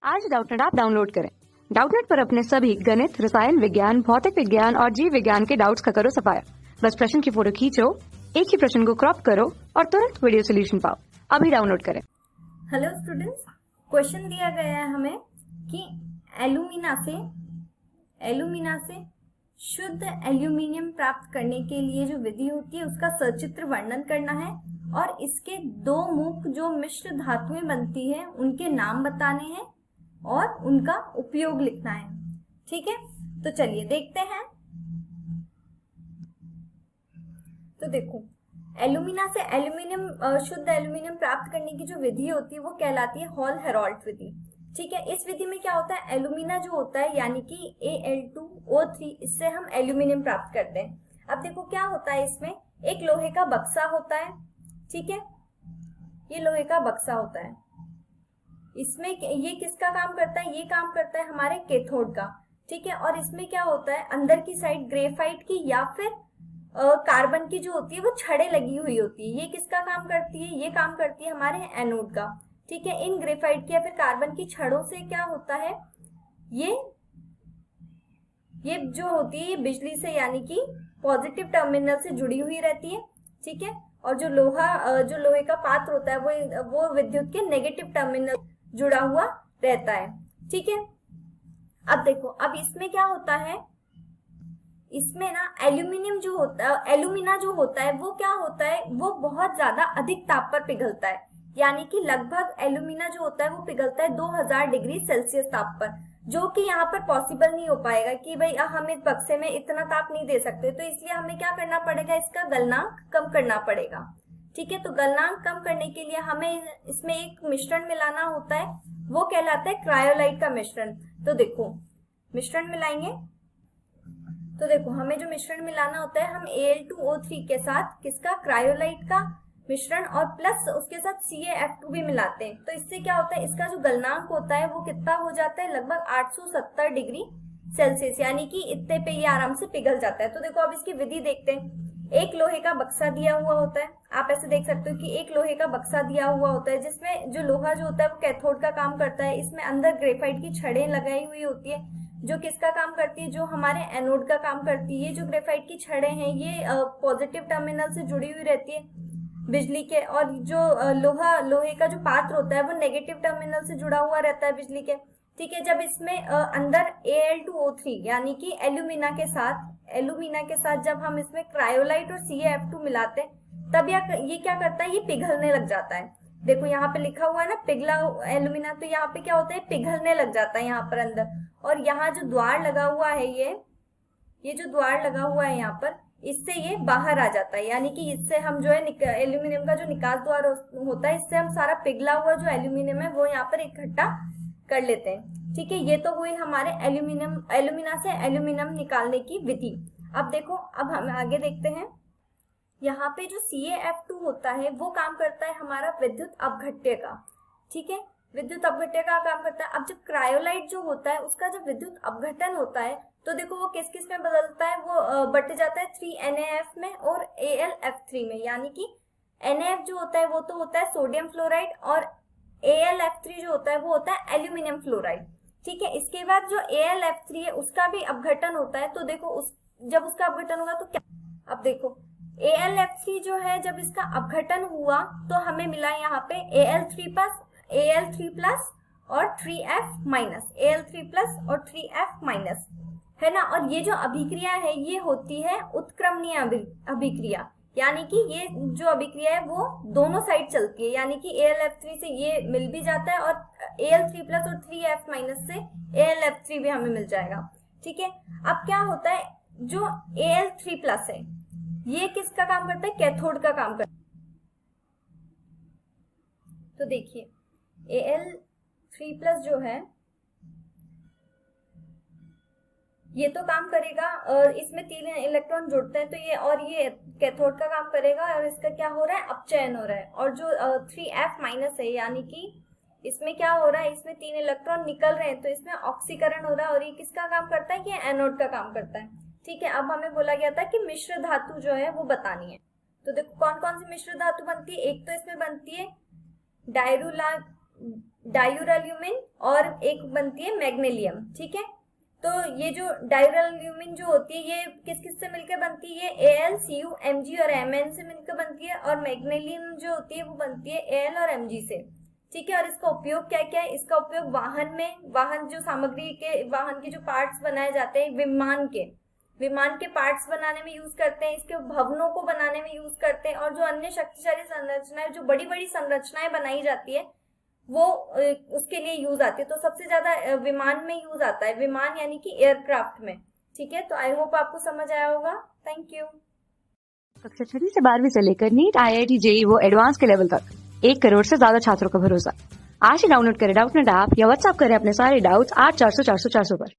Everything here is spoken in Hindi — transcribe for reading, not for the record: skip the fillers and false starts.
आज डाउटनेट ऐप डाउनलोड करें। डाउटनेट पर अपने सभी गणित, रसायन विज्ञान, भौतिक विज्ञान और जीव विज्ञान के डाउट्स का करो सफाया। बस प्रश्न की फोटो खींचो, एक ही प्रश्न को क्रॉप करो और तुरंत वीडियो सोल्यूशन पाओ। अभी डाउनलोड करें। हेलो स्टूडेंट्स, क्वेश्चन दिया गया है हमें कि एल्यूमिना से शुद्ध एल्यूमिनियम प्राप्त करने के लिए जो विधि होती है उसका सचित्र वर्णन करना है और इसके दो मुख जो मिश्र धातुएं बनती है उनके नाम बताने हैं और उनका उपयोग लिखना है। ठीक है, तो चलिए देखते हैं। तो देखो, एल्यूमिना से शुद्ध एल्यूमिनियम प्राप्त करने की जो विधि होती है वो कहलाती है हॉल हेरॉल्ट विधि। ठीक है, इस विधि में क्या होता है, एल्यूमिना जो होता है यानी कि Al2O3, इससे हम एल्यूमिनियम प्राप्त करते हैं। अब देखो क्या होता है, इसमें एक लोहे का बक्सा होता है। ठीक है, ये लोहे का बक्सा होता है। इसमें ये किसका काम करता है, ये काम करता है हमारे कैथोड का। ठीक है, और इसमें क्या होता है, अंदर की साइड ग्रेफाइट की या फिर कार्बन की जो होती है वो छड़ें लगी हुई होती है। ये किसका काम करती है, ये काम करती है हमारे एनोड का। ठीक है, इन ग्रेफाइट की या फिर कार्बन की छड़ों से क्या होता है, ये जो होती है ये बिजली से यानी कि पॉजिटिव टर्मिनल से जुड़ी हुई रहती है। ठीक है, और जो लोहे का पात्र होता है वो विद्युत के नेगेटिव टर्मिनल जुड़ा हुआ रहता है। ठीक है, अब देखो, अब इसमें क्या होता है, इसमें ना एल्यूमिना जो होता है वो क्या होता है, वो बहुत ज्यादा अधिक ताप पर पिघलता है। यानी कि लगभग एल्यूमिना जो होता है वो पिघलता है 2000 डिग्री सेल्सियस ताप पर, जो कि यहाँ पर पॉसिबल नहीं हो पाएगा कि भाई हम इस बक्से में इतना ताप नहीं दे सकते। तो इसलिए हमें क्या करना पड़ेगा, इसका गलनांक कम करना पड़ेगा। ठीक है, तो गलनांक कम करने के लिए हमें इसमें एक मिश्रण मिलाना होता है, वो कहलाता है क्रायोलाइट का मिश्रण। तो देखो, मिश्रण मिलाएंगे तो देखो, हमें जो मिश्रण मिलाना होता है, हम Al2O3 के साथ किसका, क्रायोलाइट का मिश्रण और प्लस उसके साथ CaF2 भी मिलाते हैं। तो इससे क्या होता है, इसका जो गलनांक होता है वो कितना हो जाता है, लगभग 870 डिग्री सेल्सियस, यानी कि इतने पे ये आराम से पिघल जाता है। तो देखो, अब इसकी विधि देखते हैं। एक लोहे का बक्सा दिया हुआ होता है, आप ऐसे देख सकते हो कि एक लोहे का बक्सा दिया हुआ होता है जिसमें जो लोहा जो होता है वो कैथोड का काम करता है। इसमें अंदर ग्रेफाइट की छड़ें लगाई हुई होती है जो किसका काम करती है, जो हमारे एनोड का काम करती है। जो ग्रेफाइट की छड़ें हैं ये पॉजिटिव टर्मिनल से जुड़ी हुई रहती है बिजली के, और जो लोहे का जो पात्र होता है वो नेगेटिव टर्मिनल से जुड़ा हुआ रहता है बिजली के। ठीक है, जब इसमें अंदर Al2O3 यानी कि एल्यूमिना के साथ जब हम इसमें क्रायोलाइट और CaF2 मिलाते हैं तब ये क्या करता है, ये पिघलने लग जाता है। देखो यहाँ पे लिखा हुआ है ना पिघला एल्यूमिना, तो यहाँ पे क्या होता है, पिघलने लग जाता है यहाँ पर अंदर। और यहाँ जो द्वार लगा हुआ है, ये जो द्वार लगा हुआ है यहाँ पर, इससे ये बाहर आ जाता है। यानी कि इससे हम जो है एल्यूमिनियम का जो निकास द्वार होता है, इससे हम सारा पिघला हुआ जो एल्यूमिनियम है वो यहाँ पर इकट्ठा कर लेते हैं। ठीक है, ये तो हुई हमारे एल्यूमिना से एल्यूमिनियम निकालने की विधि। अब देखो, अब हम आगे देखते हैं। यहाँ पे जो CaF2 होता है वो काम करता है हमारा विद्युत अपघट्य का। ठीक है, विद्युत अपघट्य का काम करता है। अब जब क्रायोलाइट जो होता है उसका जब विद्युत अपघटन होता है तो देखो वो किस किस में बदलता है, वो बट जाता है 3NaF में और AlF3 में। यानी कि NaF जो होता है वो तो होता है सोडियम फ्लोराइड और AlF3 जो होता है वो होता है एल्यूमिनियम फ्लोराइड। ठीक है, इसके बाद जो AlF3 है उसका भी अपघटन होता है। तो देखो जब उसका अपघटन होगा तो क्या, अब देखो AlF3 जो है जब इसका अपघटन हुआ तो हमें मिला यहाँ पे Al3 प्लस और 3F माइनस, Al3 प्लस और 3F माइनस, है ना। और ये जो अभिक्रिया है ये होती है उत्क्रमणीय अभिक्रिया, यानी कि ये जो अभिक्रिया है वो दोनों साइड चलती है। यानी कि AlF3 से ये मिल भी जाता है और Al3 प्लस और 3F माइनस से AlF3 भी हमें मिल जाएगा। ठीक है, अब क्या होता है, जो Al3 प्लस है ये किसका काम करता है, कैथोड का काम करता है। तो देखिए Al3 प्लस जो है ये तो काम करेगा, और इसमें 3 इलेक्ट्रॉन जुड़ते हैं तो ये कैथोड का काम करेगा और इसका क्या हो रहा है, अपचयन हो रहा है। और जो 3F माइनस है यानी कि इसमें क्या हो रहा है, इसमें 3 इलेक्ट्रॉन निकल रहे हैं तो इसमें ऑक्सीकरण हो रहा है और ये किसका काम करता है, ये एनोड का काम करता है। ठीक है, अब हमें बोला गया था कि मिश्र धातु जो है वो बतानी है। तो देखो कौन कौन सी मिश्र धातु बनती है, एक तो इसमें बनती है डायूराल्यूमिन और एक बनती है मैग्नीशियम। ठीक है, तो ये जो डायूराल्यूमिन जो होती है ये किस किस से मिलकर बनती है, Al, Cu, Mg और Mn से मिलकर बनती है, और मैग्नीशियम जो होती है वो बनती है Al और Mg से। ठीक है, और इसका उपयोग क्या क्या है, इसका उपयोग वाहन में, वाहन जो सामग्री के, वाहन के जो पार्ट्स बनाए जाते हैं, विमान के पार्ट्स बनाने में यूज करते हैं, इसके भवनों को बनाने में यूज करते हैं, और जो अन्य शक्तिशाली संरचनाएं, जो बड़ी बड़ी संरचनाएं बनाई जाती है वो उसके लिए यूज आती है। तो सबसे ज्यादा विमान में यूज आता है, विमान यानी कि एयरक्राफ्ट में। ठीक है, तो आई होप आपको समझ आया होगा। Thank you. कक्षा 6 से 12वीं से लेकर नीट, IIT, JEE वो एडवांस के लेवल तक 1 करोड़ से ज्यादा छात्रों का भरोसा। आज ही डाउनलोड करें डाउटनेट ऐप या व्हाट्सएप करें अपने सारे डाउट्स 8400 400 400 पर।